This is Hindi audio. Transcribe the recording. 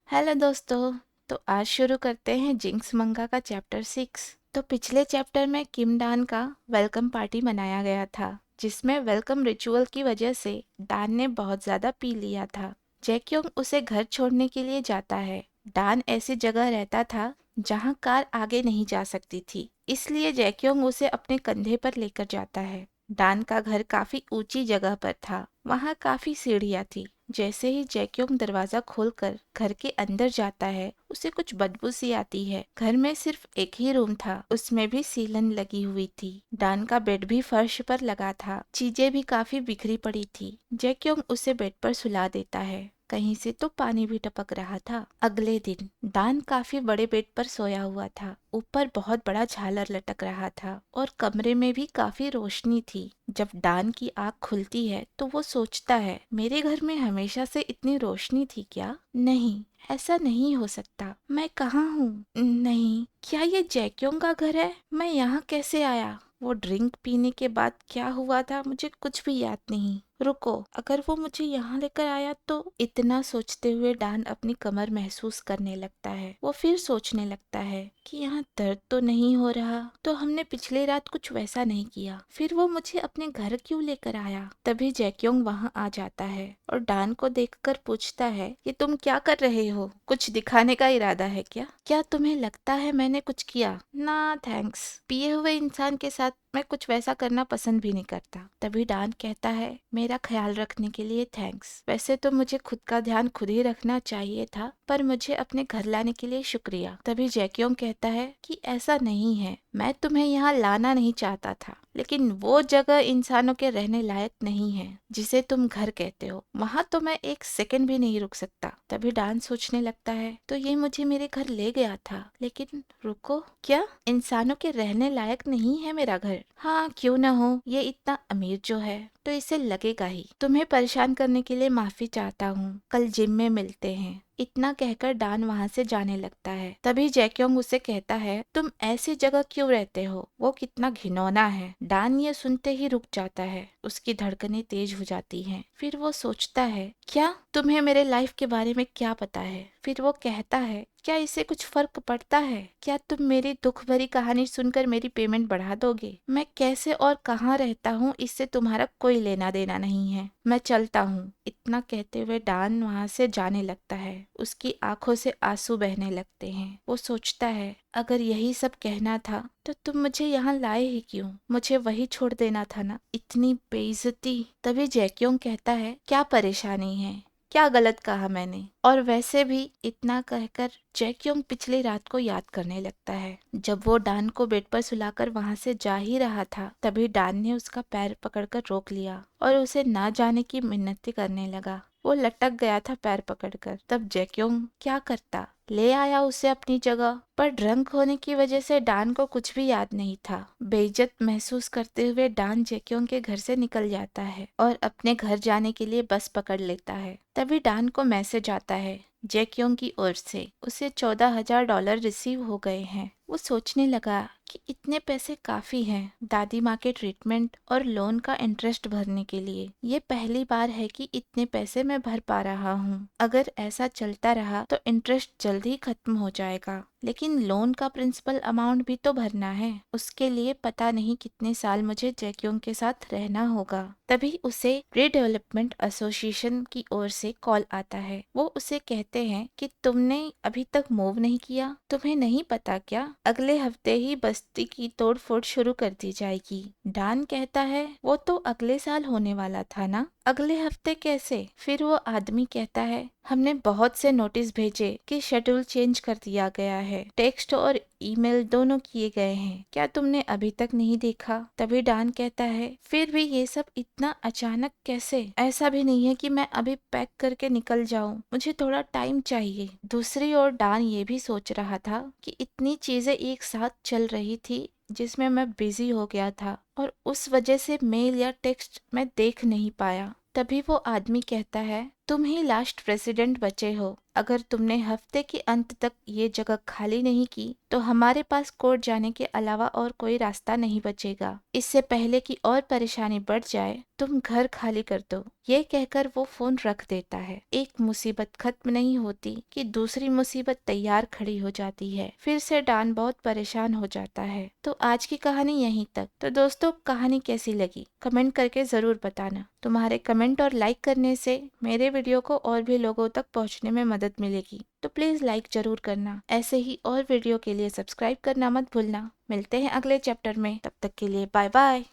हेलो दोस्तों। तो आज शुरू करते हैं जिंक्स मंगा का चैप्टर 6। तो पिछले चैप्टर में किम डान का वेलकम पार्टी मनाया गया था, जिसमें वेलकम रिचुअल की वजह से डान ने बहुत ज्यादा पी लिया था। जैक्योंग उसे घर छोड़ने के लिए जाता है। डान ऐसी जगह रहता था जहां कार आगे नहीं जा सकती थी, इसलिए जैक्योंग उसे अपने कंधे पर लेकर जाता है। डान का घर काफी ऊंची जगह पर था, वहां काफी सीढ़ियां थी। जैसे ही जैक्योंग दरवाजा खोलकर घर के अंदर जाता है, उसे कुछ बदबू सी आती है। घर में सिर्फ एक ही रूम था, उसमें भी सीलन लगी हुई थी। डान का बेड भी फर्श पर लगा था, चीजें भी काफी बिखरी पड़ी थी। जैक्योंग उसे बेड पर सुला देता है। कहीं से तो पानी भी टपक रहा था। अगले दिन डान काफी बड़े बेड पर सोया हुआ था। ऊपर बहुत बड़ा झालर लटक रहा था और कमरे में भी काफी रोशनी थी। जब डान की आँख खुलती है तो वो सोचता है, मेरे घर में हमेशा से इतनी रोशनी थी क्या? नहीं, ऐसा नहीं हो सकता। मैं कहाँ हूँ? नहीं, क्या ये जैक्योंग का घर है? मैं यहाँ कैसे आया? वो ड्रिंक पीने के बाद क्या हुआ था मुझे कुछ भी याद नहीं। रुको, अगर वो मुझे यहाँ लेकर आया तो? इतना सोचते हुए डान अपनी कमर महसूस करने लगता है। वो फिर सोचने लगता है कि यहाँ दर्द तो नहीं हो रहा, तो हमने पिछली रात कुछ वैसा नहीं किया। फिर वो मुझे अपने घर क्यों लेकर आया? तभी जैक्योंग वहाँ आ जाता है और डान को देखकर पूछता है कि तुम क्या कर रहे हो? कुछ दिखाने का इरादा है क्या? क्या तुम्हें लगता है मैंने कुछ किया? ना थैंक्स, पिए हुए इंसान के साथ मैं कुछ वैसा करना पसंद भी नहीं करता। तभी डान कहता है, मेरा ख्याल रखने के लिए थैंक्स। वैसे तो मुझे खुद का ध्यान खुद ही रखना चाहिए था, पर मुझे अपने घर लाने के लिए शुक्रिया। तभी जैक्योंग कहता है कि ऐसा नहीं है, मैं तुम्हें यहाँ लाना नहीं चाहता था, लेकिन वो जगह इंसानों के रहने लायक नहीं है जिसे तुम घर कहते हो। वहाँ तो मैं एक सेकंड भी नहीं रुक सकता। तभी डान सोचने लगता है, तो ये मुझे मेरे घर ले गया था, लेकिन रुको, क्या इंसानों के रहने लायक नहीं है मेरा घर? हाँ, क्यों न हो, ये इतना अमीर जो है तो इसे लगेगा ही। तुम्हें परेशान करने के लिए माफी चाहता हूँ, कल जिम में मिलते हैं। इतना कहकर डान वहाँ से जाने लगता है। तभी जैक्योंग उसे कहता है, तुम ऐसी जगह क्यों रहते हो? वो कितना घिनौना है। डान ये सुनते ही रुक जाता है, उसकी धड़कनें तेज हो जाती हैं। फिर वो सोचता है, क्या तुम्हें मेरे लाइफ के बारे में क्या पता है? फिर वो कहता है, क्या इससे कुछ फर्क पड़ता है? क्या तुम मेरी दुख भरी कहानी सुनकर मेरी पेमेंट बढ़ा दोगे? मैं कैसे और कहाँ रहता हूँ इससे तुम्हारा कोई लेना देना नहीं है, मैं चलता हूँ। इतना कहते हुए डान वहाँ से जाने लगता है। उसकी आंखों से आंसू बहने लगते हैं। वो सोचता है, अगर यही सब कहना था तो तुम मुझे यहाँ लाए ही क्यों? मुझे वही छोड़ देना था ना, इतनी बेइज्जती। तभी जैक्योंग कहता है, क्या परेशानी है? क्या गलत कहा मैंने? और वैसे भी इतना कहकर जैक्योंग पिछली रात को याद करने लगता है। जब वो डान को बेड पर सुलाकर वहां से जा ही रहा था, तभी डान ने उसका पैर पकड़कर रोक लिया और उसे ना जाने की मिन्नतें करने लगा। वो लटक गया था पैर पकड़कर। तब जैक्योंग क्या करता, ले आया उसे अपनी जगह। पर ड्रंक होने की वजह से डान को कुछ भी याद नहीं था। बेइज्जत महसूस करते हुए डान जैक्योंग के घर से निकल जाता है और अपने घर जाने के लिए बस पकड़ लेता है। तभी डान को मैसेज आता है जैक्योंग की ओर से, उसे $14,000 रिसीव हो गए हैं। वो सोचने लगा कि इतने पैसे काफी हैं दादी माँ के ट्रीटमेंट और लोन का इंटरेस्ट भरने के लिए। ये पहली बार है कि इतने पैसे मैं भर पा रहा हूँ। अगर ऐसा चलता रहा तो इंटरेस्ट जल्दी खत्म हो जाएगा, लेकिन लोन का प्रिंसिपल अमाउंट भी तो भरना है। उसके लिए पता नहीं कितने साल मुझे जैक्योंग के साथ रहना होगा। तभी उसे रीडेवलपमेंट एसोसिएशन की ओर से कॉल आता है। वो उसे कहते हैं कि तुमने अभी तक मूव नहीं किया, तुम्हें नहीं पता क्या, अगले हफ्ते ही बस्ती की तोड़फोड़ शुरू कर दी जाएगी। डान कहता है, वो तो अगले साल होने वाला था ना, अगले हफ्ते कैसे? फिर वो आदमी कहता है, हमने बहुत से नोटिस भेजे कि शेड्यूल चेंज कर दिया गया है, टेक्स्ट और ईमेल दोनों किए गए हैं, क्या तुमने अभी तक नहीं देखा? तभी डान कहता है, फिर भी ये सब इतना अचानक कैसे? ऐसा भी नहीं है कि मैं अभी पैक करके निकल जाऊं, मुझे थोड़ा टाइम चाहिए। दूसरी ओर डान ये भी सोच रहा था कि इतनी चीजें एक साथ चल रही थी जिसमें मैं बिजी हो गया था और उस वजह से मेल या टेक्स्ट मैं देख नहीं पाया। तभी वो आदमी कहता है, तुम ही लास्ट प्रेसिडेंट बचे हो। अगर तुमने हफ्ते के अंत तक ये जगह खाली नहीं की तो हमारे पास कोर्ट जाने के अलावा और कोई रास्ता नहीं बचेगा। इससे पहले कि और परेशानी बढ़ जाए, तुम घर खाली कर दो। ये कहकर वो फोन रख देता है। एक मुसीबत खत्म नहीं होती कि दूसरी मुसीबत तैयार खड़ी हो जाती है। फिर से डॉन बहुत परेशान हो जाता है। तो आज की कहानी यहीं तक। तो दोस्तों, कहानी कैसी लगी कमेंट करके जरूर बताना। तुम्हारे कमेंट और लाइक करने से मेरे वीडियो को और भी लोगों तक पहुंचने में मदद मिलेगी। तो प्लीज लाइक जरूर करना। ऐसे ही और वीडियो के लिए सब्सक्राइब करना मत भूलना। मिलते हैं अगले चैप्टर में। तब तक के लिए बाय बाय।